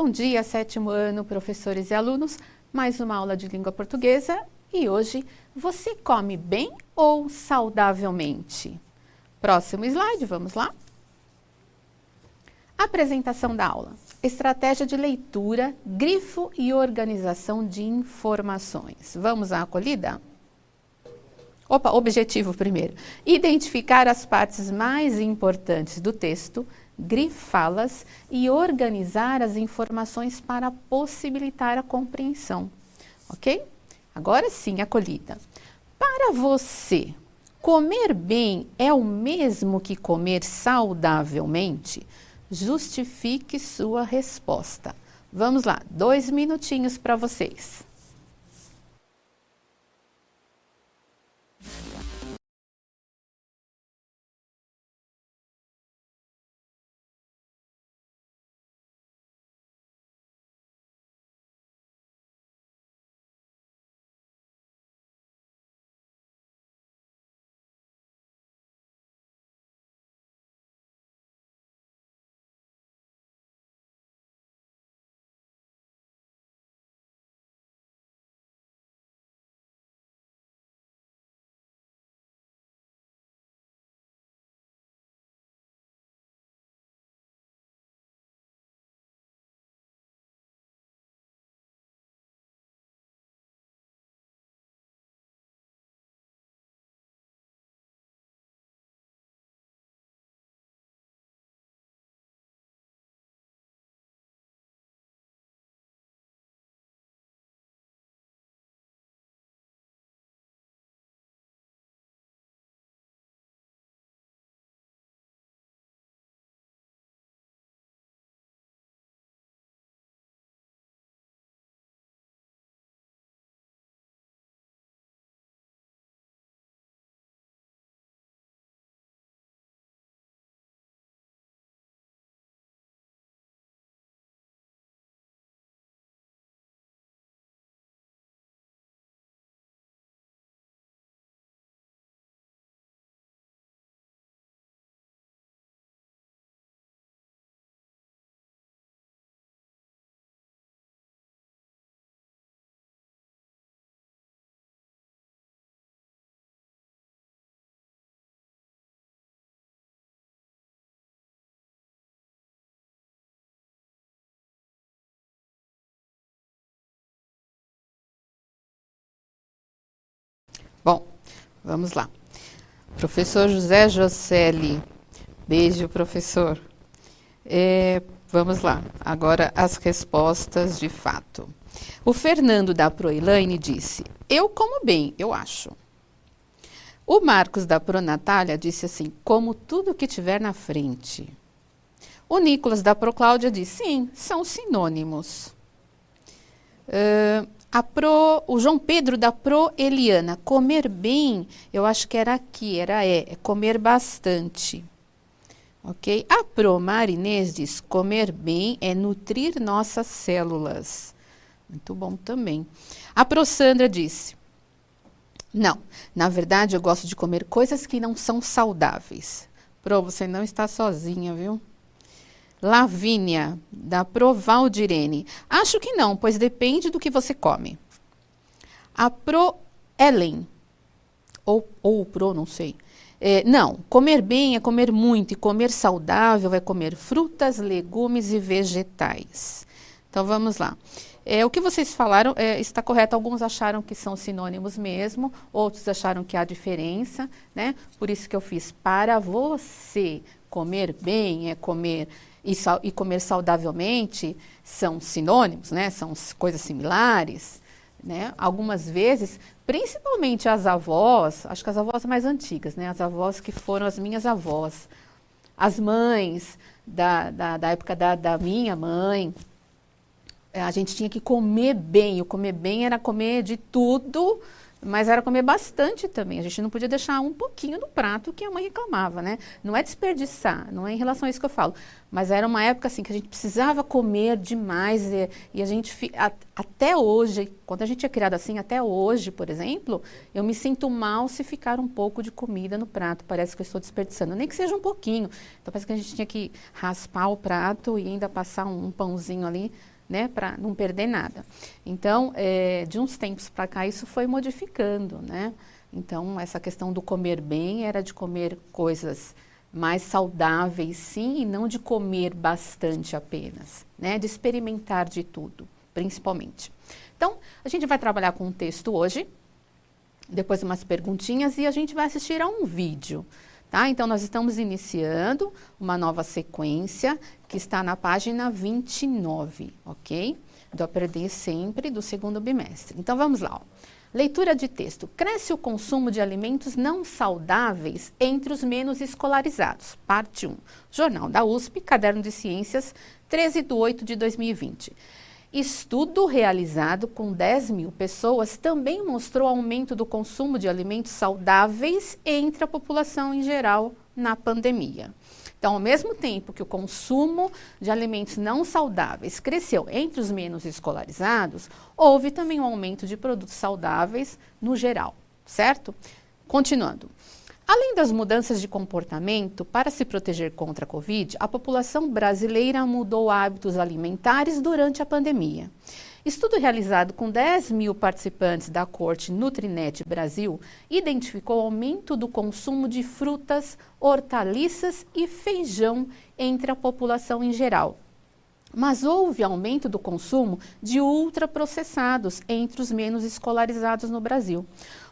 Bom dia, sétimo ano, professores e alunos. Mais uma aula de língua portuguesa e hoje, você come bem ou saudavelmente? Próximo slide, vamos lá. Apresentação da aula. Estratégia de leitura, grifo e organização de informações. Vamos à acolhida? Opa, objetivo primeiro. Identificar as partes mais importantes do texto, grifá-las e organizar as informações para possibilitar a compreensão. Ok? Agora sim, acolhida. Para você, comer bem é o mesmo que comer saudavelmente? Justifique sua resposta. Vamos lá, 2 minutinhos para vocês. Bom, vamos lá. Professor José Jocelli. Beijo, professor. Vamos lá. Agora as respostas de fato. O Fernando da Proelaine disse: eu como bem, eu acho. O Marcos da Pronatália disse assim: como tudo que tiver na frente. O Nicolas da Procláudia disse: sim, são sinônimos. O João Pedro da Proeliana, comer bem, eu acho que era aqui, é comer bastante. Ok? A Pro Marinês diz, comer bem é nutrir nossas células. Muito bom também. A Pro Sandra disse, não, na verdade eu gosto de comer coisas que não são saudáveis. Pro, você não está sozinha, viu? Lavínia, da Provaldirene. Acho que não, pois depende do que você come. A Pro Ellen, ou Pro, não sei. Não, comer bem é comer muito e comer saudável é comer frutas, legumes e vegetais. Então, vamos lá. O que vocês falaram está correto. Alguns acharam que são sinônimos mesmo, outros acharam que há diferença, né? Por isso que eu fiz para você. Comer bem é comer... E comer saudavelmente são sinônimos, né? São coisas similares, né? Algumas vezes, principalmente as avós, acho que as avós mais antigas, né? As avós que foram as minhas avós, as mães da época da minha mãe, a gente tinha que comer bem. O comer bem era comer de tudo Mas era comer bastante também. A gente não podia deixar um pouquinho no prato que a mãe reclamava, né? Não é desperdiçar, não é em relação a isso que eu falo. Mas era uma época assim que a gente precisava comer demais e a gente, até hoje, quando a gente é criado assim, até hoje, por exemplo, eu me sinto mal se ficar um pouco de comida no prato. Parece que eu estou desperdiçando, nem que seja um pouquinho. Então parece que a gente tinha que raspar o prato e ainda passar um pãozinho ali, né, para não perder nada. Então, de uns tempos para cá, isso foi modificando, né? Então, essa questão do comer bem era de comer coisas mais saudáveis, sim, e não de comer bastante apenas, né? De experimentar de tudo, principalmente. Então, a gente vai trabalhar com um texto hoje, depois umas perguntinhas e a gente vai assistir a um vídeo. Tá? Então, nós estamos iniciando uma nova sequência que está na página 29, ok? Do Aprender Sempre, do segundo bimestre. Então, vamos lá. Ó. Leitura de texto. Cresce o consumo de alimentos não saudáveis entre os menos escolarizados. Parte 1. Jornal da USP, Caderno de Ciências, 13/8/2020. Estudo realizado com 10.000 pessoas também mostrou aumento do consumo de alimentos saudáveis entre a população em geral na pandemia. Então, ao mesmo tempo que o consumo de alimentos não saudáveis cresceu entre os menos escolarizados, houve também um aumento de produtos saudáveis no geral, certo? Continuando. Além das mudanças de comportamento, para se proteger contra a Covid, a população brasileira mudou hábitos alimentares durante a pandemia. Estudo realizado com 10.000 participantes da Coorte Nutrinet Brasil identificou aumento do consumo de frutas, hortaliças e feijão entre a população em geral. Mas houve aumento do consumo de ultraprocessados entre os menos escolarizados no Brasil.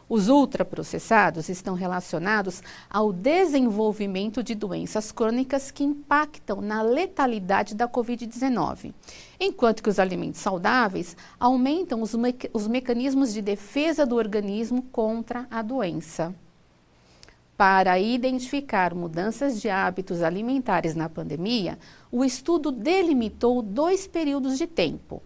Os ultraprocessados estão relacionados ao desenvolvimento de doenças crônicas que impactam na letalidade da Covid-19, enquanto que os alimentos saudáveis aumentam os mecanismos de defesa do organismo contra a doença. Para identificar mudanças de hábitos alimentares na pandemia, o estudo delimitou 2 períodos de tempo.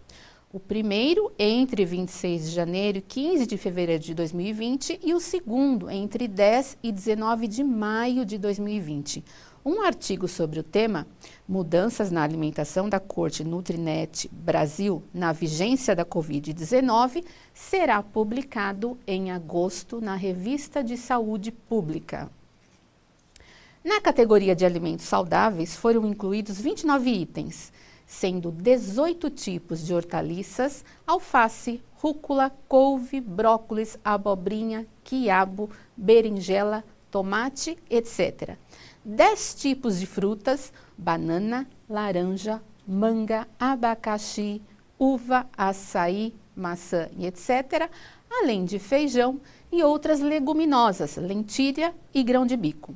O primeiro, entre 26 de janeiro e 15 de fevereiro de 2020, e o segundo, entre 10 e 19 de maio de 2020. Um artigo sobre o tema, Mudanças na Alimentação da Coorte Nutrinet Brasil na vigência da Covid-19, será publicado em agosto na Revista de Saúde Pública. Na categoria de alimentos saudáveis, foram incluídos 29 itens, sendo 18 tipos de hortaliças, alface, rúcula, couve, brócolis, abobrinha, quiabo, berinjela, tomate, etc. 10 tipos de frutas, banana, laranja, manga, abacaxi, uva, açaí, maçã e etc., além de feijão e outras leguminosas, lentilha e grão de bico.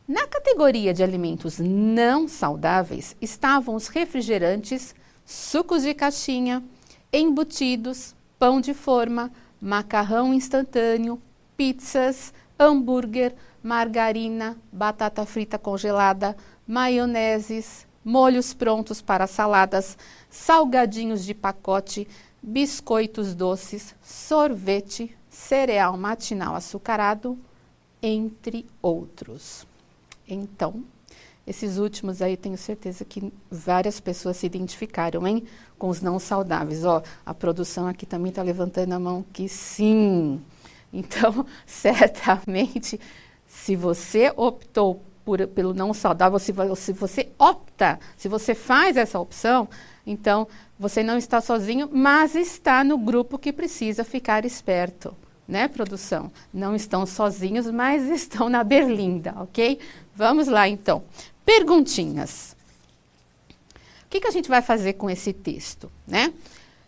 Na categoria de alimentos não saudáveis estavam os refrigerantes, sucos de caixinha, embutidos, pão de forma, macarrão instantâneo, pizzas, hambúrguer, margarina, batata frita congelada, maioneses, molhos prontos para saladas, salgadinhos de pacote, biscoitos doces, sorvete, cereal matinal açucarado, entre outros. Então, esses últimos aí, tenho certeza que várias pessoas se identificaram, hein? Com os não saudáveis. Ó, a produção aqui também está levantando a mão que sim. Então, certamente, se você optou pelo não saudável, se você opta, se você faz essa opção, então, você não está sozinho, mas está no grupo que precisa ficar esperto. Né, produção? Não estão sozinhos, mas estão na berlinda, ok? Vamos lá, então. Perguntinhas. O que a gente vai fazer com esse texto, né?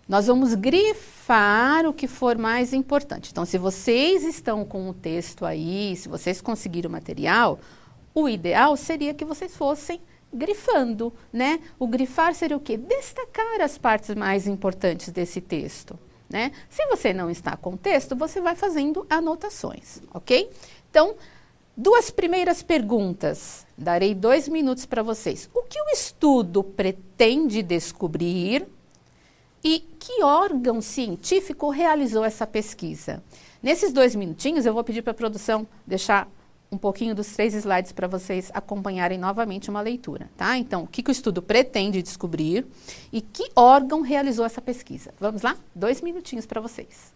Nós vamos grifar o que for mais importante. Então, se vocês estão com o texto aí, se vocês conseguiram o material, o ideal seria que vocês fossem grifando, né? O grifar seria o quê? Destacar as partes mais importantes desse texto. Né? Se você não está com o texto, você vai fazendo anotações, ok? Então, 2 primeiras perguntas. Darei 2 minutos para vocês. O que o estudo pretende descobrir E que órgão científico realizou essa pesquisa? Nesses 2 minutinhos, eu vou pedir para a produção deixar um pouquinho dos 3 slides para vocês acompanharem novamente uma leitura, tá? Então, o que o estudo pretende descobrir e que órgão realizou essa pesquisa? Vamos lá? 2 minutinhos para vocês.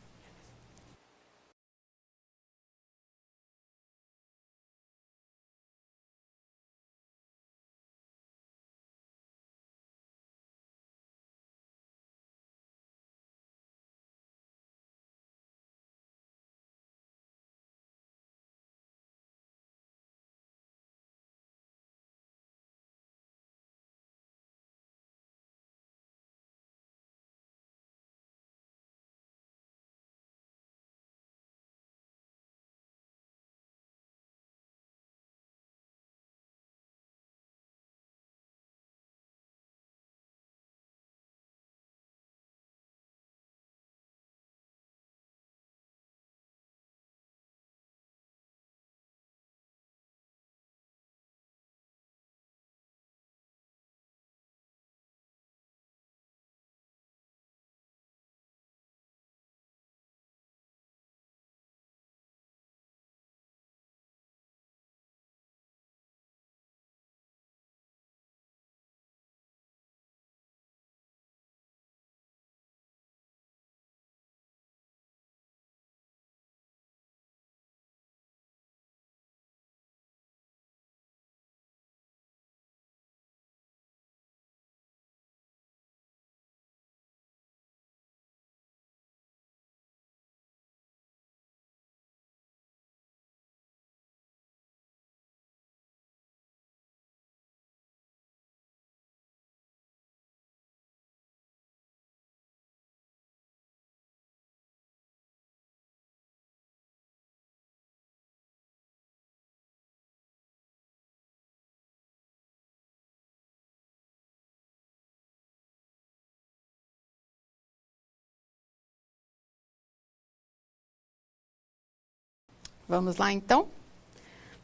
Vamos lá, então?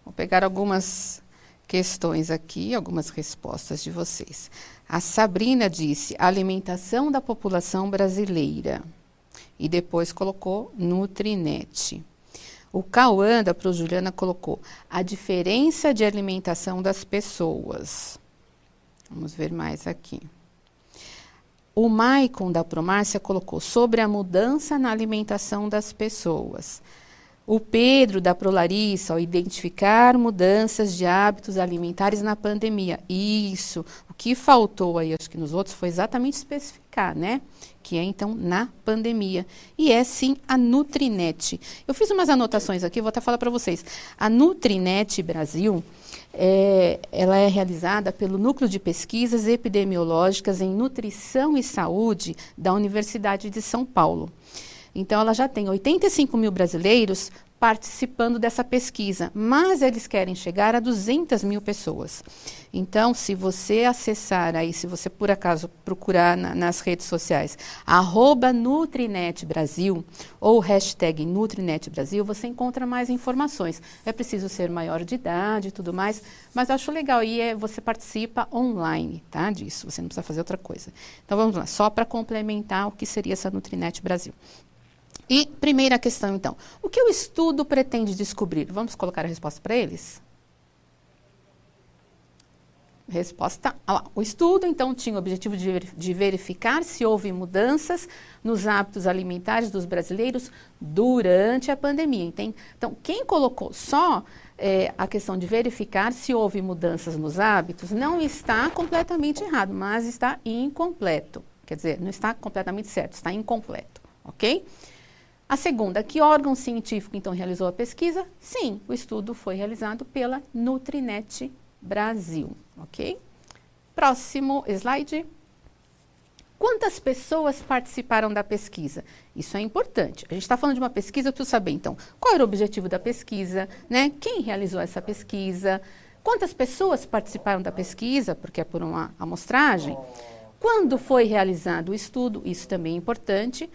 Vou pegar algumas questões aqui, algumas respostas de vocês. A Sabrina disse, alimentação da população brasileira. E depois colocou Nutrinet. O Cauã, da ProJuliana, colocou a diferença de alimentação das pessoas. Vamos ver mais aqui. O Maicon, da Promárcia, colocou sobre a mudança na alimentação das pessoas. O Pedro, da Prolarissa, identificar mudanças de hábitos alimentares na pandemia. Isso. O que faltou aí, acho que nos outros, foi exatamente especificar, né? Que é, então, na pandemia. E é, sim, a Nutrinet. Eu fiz umas anotações aqui, vou até falar para vocês. A Nutrinet Brasil, ela é realizada pelo Núcleo de Pesquisas Epidemiológicas em Nutrição e Saúde da Universidade de São Paulo. Então, ela já tem 85 mil brasileiros participando dessa pesquisa, mas eles querem chegar a 200 mil pessoas. Então, se você acessar aí, se você por acaso procurar nas redes sociais, @NutrinetBrasil ou hashtag NutrinetBrasil, você encontra mais informações. É preciso ser maior de idade e tudo mais, mas eu acho legal, e você participa online, tá, disso, você não precisa fazer outra coisa. Então, vamos lá, só para complementar o que seria essa Nutrinet Brasil. E primeira questão, então, o que o estudo pretende descobrir? Vamos colocar a resposta para eles? Resposta, o estudo, então, tinha o objetivo de verificar se houve mudanças nos hábitos alimentares dos brasileiros durante a pandemia. Então, quem colocou só a questão de verificar se houve mudanças nos hábitos, não está completamente errado, mas está incompleto. Quer dizer, não está completamente certo, está incompleto, ok? A segunda, que órgão científico, então, realizou a pesquisa? Sim, o estudo foi realizado pela Nutrinet Brasil, ok? Próximo slide. Quantas pessoas participaram da pesquisa? Isso é importante. A gente está falando de uma pesquisa, eu preciso saber, então, qual era o objetivo da pesquisa, né? Quem realizou essa pesquisa? Quantas pessoas participaram da pesquisa, porque é por uma amostragem? Quando foi realizado o estudo? Isso também é importante.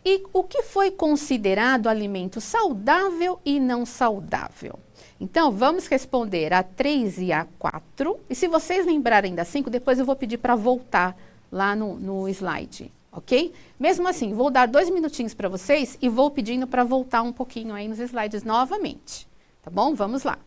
E o que foi considerado alimento saudável e não saudável? Então, vamos responder a 3 e a 4. E se vocês lembrarem da 5, depois eu vou pedir para voltar lá no slide, ok? Mesmo assim, vou dar 2 minutinhos para vocês e vou pedindo para voltar um pouquinho aí nos slides novamente, tá bom? Vamos lá.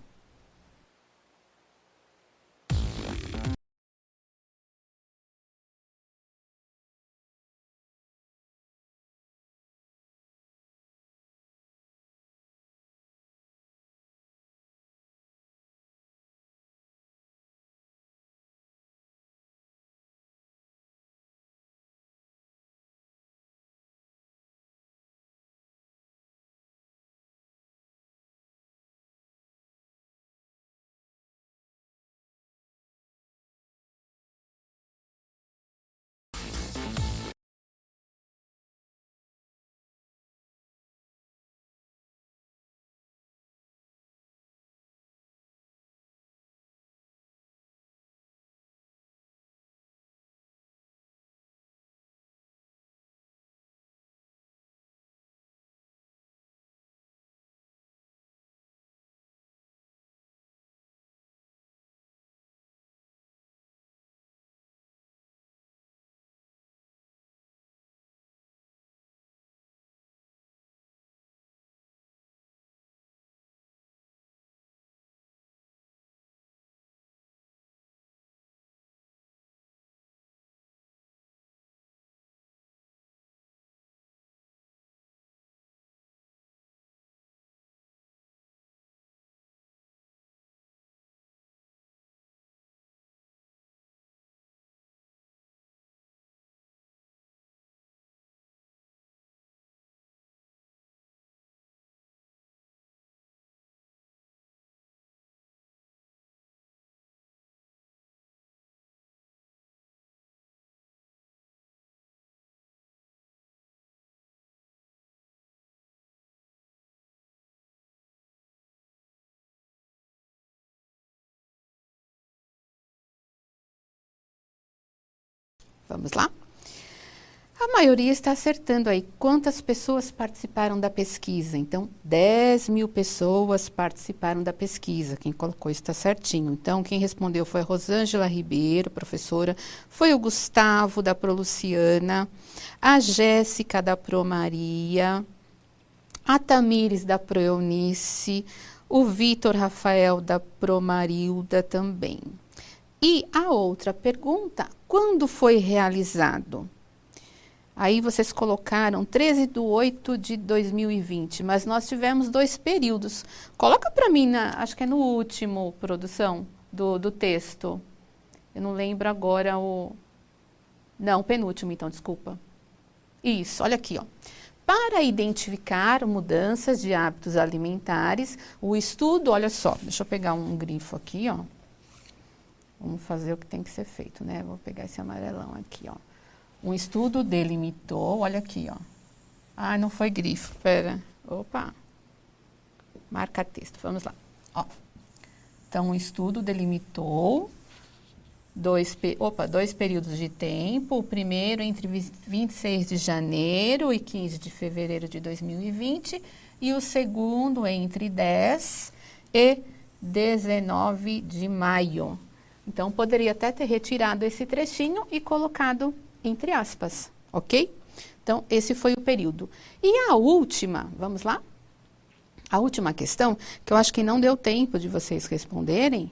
Vamos lá? A maioria está acertando aí. Quantas pessoas participaram da pesquisa? Então, 10.000 pessoas participaram da pesquisa. Quem colocou isso está certinho. Então, quem respondeu foi a Rosângela Ribeiro, professora. Foi o Gustavo, da Proluciana. A Jéssica, da Promaria. A Tamires, da Proeunice. O Vitor Rafael, da Promarilda também. E a outra pergunta, quando foi realizado? Aí vocês colocaram 13/8/2020, mas nós tivemos 2 períodos. Coloca para mim, acho que é no último, produção, do texto. Eu não lembro agora o... Não, penúltimo então, desculpa. Isso, olha aqui, ó. Para identificar mudanças de hábitos alimentares, o estudo, olha só, deixa eu pegar um grifo aqui, ó. Vamos fazer o que tem que ser feito, né? Vou pegar esse amarelão aqui, ó. Um estudo delimitou, olha aqui, ó. Ah, não foi grifo, pera. Opa. Marca texto, vamos lá. Ó. Então, o estudo delimitou dois períodos de tempo. O primeiro entre 26 de janeiro e 15 de fevereiro de 2020. E o segundo entre 10 e 19 de maio. Então, poderia até ter retirado esse trechinho e colocado entre aspas, ok? Então, esse foi o período. E a última, vamos lá? A última questão, que eu acho que não deu tempo de vocês responderem,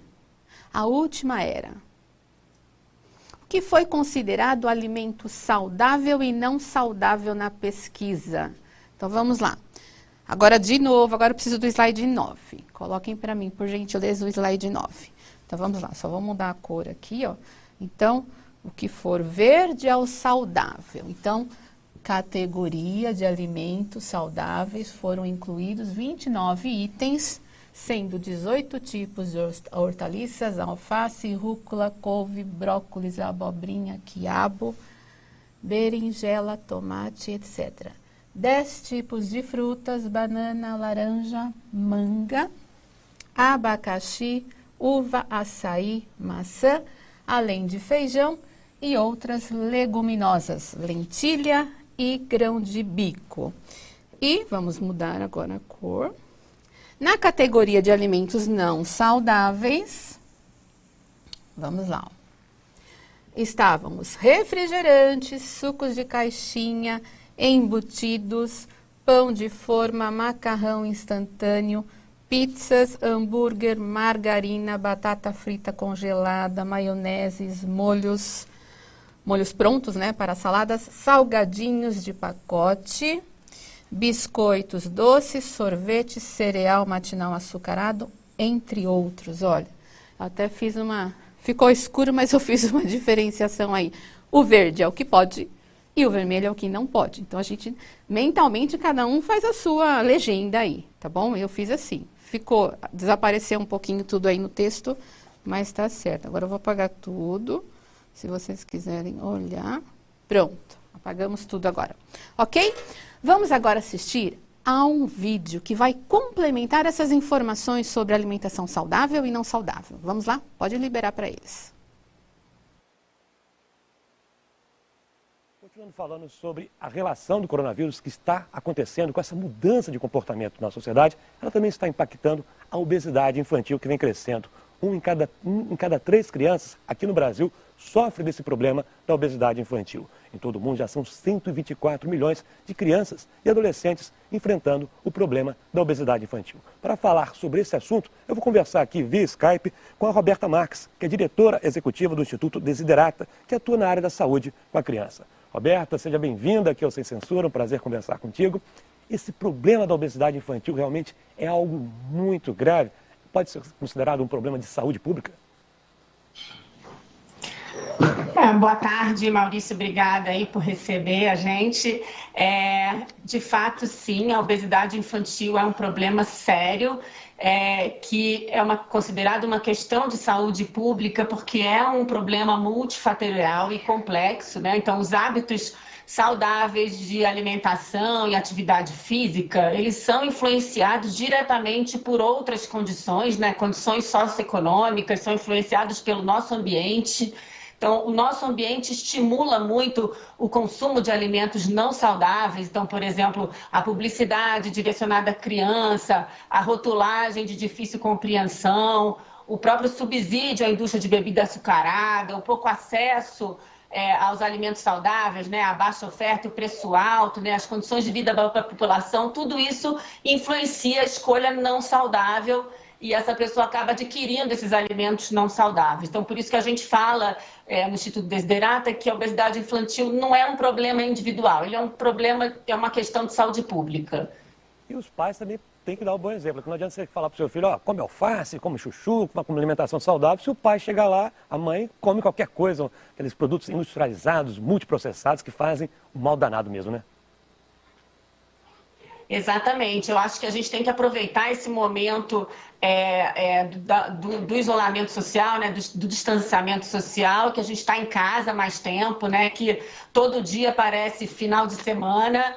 a última era: o que foi considerado alimento saudável e não saudável na pesquisa? Então, vamos lá. Agora, de novo, agora eu preciso do slide 9. Coloquem para mim, por gentileza, o slide 9. Então, vamos lá, só vou mudar a cor aqui, ó. Então, o que for verde é o saudável. Então, categoria de alimentos saudáveis foram incluídos 29 itens, sendo 18 tipos de hortaliças, alface, rúcula, couve, brócolis, abobrinha, quiabo, berinjela, tomate, etc. 10 tipos de frutas, banana, laranja, manga, abacaxi, uva, açaí, maçã, além de feijão e outras leguminosas, lentilha e grão de bico. E vamos mudar agora a cor. Na categoria de alimentos não saudáveis, vamos lá. estávamos refrigerantes, sucos de caixinha, embutidos, pão de forma, macarrão instantâneo, pizzas, hambúrguer, margarina, batata frita congelada, maioneses, molhos prontos, né, para saladas, salgadinhos de pacote, biscoitos doces, sorvete, cereal matinal açucarado, entre outros. Olha, até fiz ficou escuro, mas eu fiz uma diferenciação aí. O verde é o que pode e o vermelho é o que não pode. Então, a gente, mentalmente, cada um faz a sua legenda aí, tá bom? Eu fiz assim. Desapareceu um pouquinho tudo aí no texto, mas tá certo. Agora eu vou apagar tudo, se vocês quiserem olhar. Pronto, apagamos tudo agora. Ok? Vamos agora assistir a um vídeo que vai complementar essas informações sobre alimentação saudável e não saudável. Vamos lá? Pode liberar para eles. Continuando falando sobre a relação do coronavírus que está acontecendo com essa mudança de comportamento na sociedade, ela também está impactando a obesidade infantil que vem crescendo. Um em cada 3 crianças aqui no Brasil sofre desse problema da obesidade infantil. Em todo o mundo já são 124 milhões de crianças e adolescentes enfrentando o problema da obesidade infantil. Para falar sobre esse assunto, eu vou conversar aqui via Skype com a Roberta Marques, que é diretora executiva do Instituto Desiderata, que atua na área da saúde com a criança. Roberta, seja bem-vinda aqui ao Sem Censura, um prazer conversar contigo. Esse problema da obesidade infantil realmente é algo muito grave. Pode ser considerado um problema de saúde pública? Boa tarde, Maurício, obrigada aí por receber a gente. De fato, sim, a obesidade infantil é um problema sério, que é considerado uma questão de saúde pública, porque é um problema multifatorial e complexo, né? Então, os hábitos saudáveis de alimentação e atividade física, eles são influenciados diretamente por outras condições, né? Condições socioeconômicas, são influenciados pelo nosso ambiente. Então, o nosso ambiente estimula muito o consumo de alimentos não saudáveis. Então, por exemplo, a publicidade direcionada à criança, a rotulagem de difícil compreensão, o próprio subsídio à indústria de bebida açucarada, o pouco acesso aos alimentos saudáveis, né, a baixa oferta e o preço alto, né, as condições de vida para a população, tudo isso influencia a escolha não saudável e essa pessoa acaba adquirindo esses alimentos não saudáveis. Então, por isso que a gente fala no Instituto Desiderata que a obesidade infantil não é um problema individual, ele é um problema, é uma questão de saúde pública. E os pais também têm que dar um bom exemplo, porque não adianta você falar para o seu filho, come alface, come chuchu, come uma alimentação saudável, se o pai chegar lá, a mãe come qualquer coisa, aqueles produtos industrializados, multiprocessados, que fazem um mal danado mesmo, né? Exatamente, eu acho que a gente tem que aproveitar esse momento do isolamento social, né, do distanciamento social, que a gente está em casa há mais tempo, né, que todo dia parece final de semana,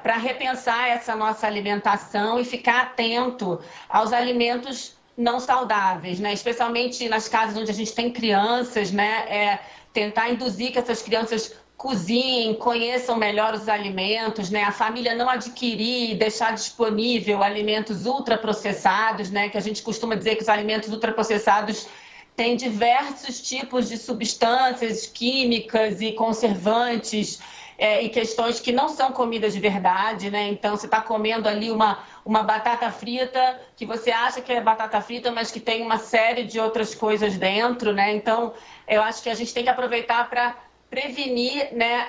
para repensar essa nossa alimentação e ficar atento aos alimentos não saudáveis, né, especialmente nas casas onde a gente tem crianças, né, tentar induzir que essas crianças cozinhem, conheçam melhor os alimentos, né? A família não adquirir e deixar disponível alimentos ultraprocessados, né? Que a gente costuma dizer que os alimentos ultraprocessados têm diversos tipos de substâncias químicas e conservantes e questões que não são comidas de verdade, né? Então, você está comendo ali uma batata frita que você acha que é batata frita, mas que tem uma série de outras coisas dentro, né? Então, eu acho que a gente tem que aproveitar para prevenir, né,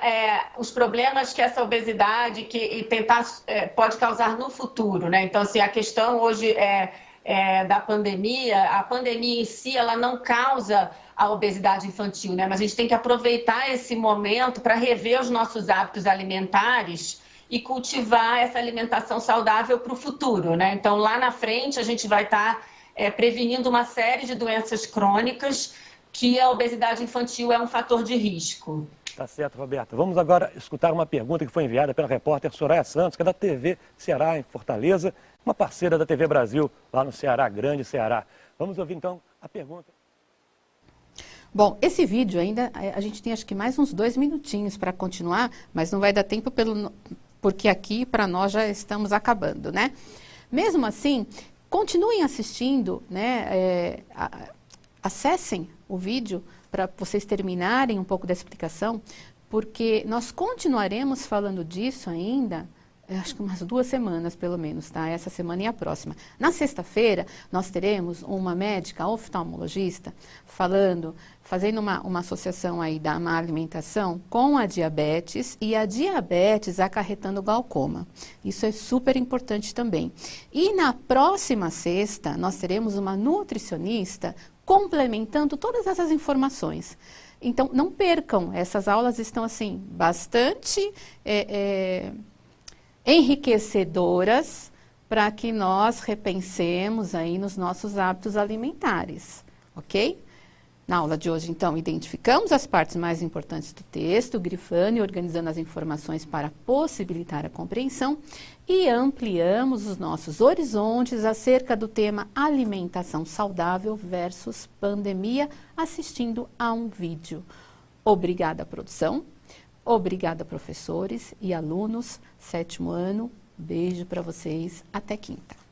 os problemas que essa obesidade pode causar no futuro, né? Então, assim, a questão hoje da pandemia, a pandemia em si, ela não causa a obesidade infantil, né? Mas a gente tem que aproveitar esse momento para rever os nossos hábitos alimentares e cultivar essa alimentação saudável para o futuro, né? Então, lá na frente, a gente vai estar prevenindo uma série de doenças crônicas que a obesidade infantil é um fator de risco. Tá certo, Roberta. Vamos agora escutar uma pergunta que foi enviada pela repórter Soraya Santos, que é da TV Ceará, em Fortaleza, uma parceira da TV Brasil, lá no Ceará, Grande Ceará. Vamos ouvir, então, a pergunta. Bom, esse vídeo ainda, a gente tem acho que mais uns 2 minutinhos para continuar, mas não vai dar tempo porque aqui, para nós, já estamos acabando, né? Mesmo assim, continuem assistindo, né, acessem o vídeo para vocês terminarem um pouco da explicação, porque nós continuaremos falando disso ainda, acho que umas 2 semanas pelo menos, tá? Essa semana e a próxima. Na sexta-feira, nós teremos uma médica oftalmologista fazendo uma associação aí da má alimentação com a diabetes e a diabetes acarretando glaucoma. Isso é super importante também. E na próxima sexta, nós teremos uma nutricionista complementando todas essas informações. Então, não percam, essas aulas estão, assim, bastante enriquecedoras para que nós repensemos aí nos nossos hábitos alimentares, ok? Na aula de hoje, então, identificamos as partes mais importantes do texto, grifando e organizando as informações para possibilitar a compreensão e ampliamos os nossos horizontes acerca do tema alimentação saudável versus pandemia, assistindo a um vídeo. Obrigada, produção. Obrigada, professores e alunos. 7º ano. Beijo para vocês. Até quinta.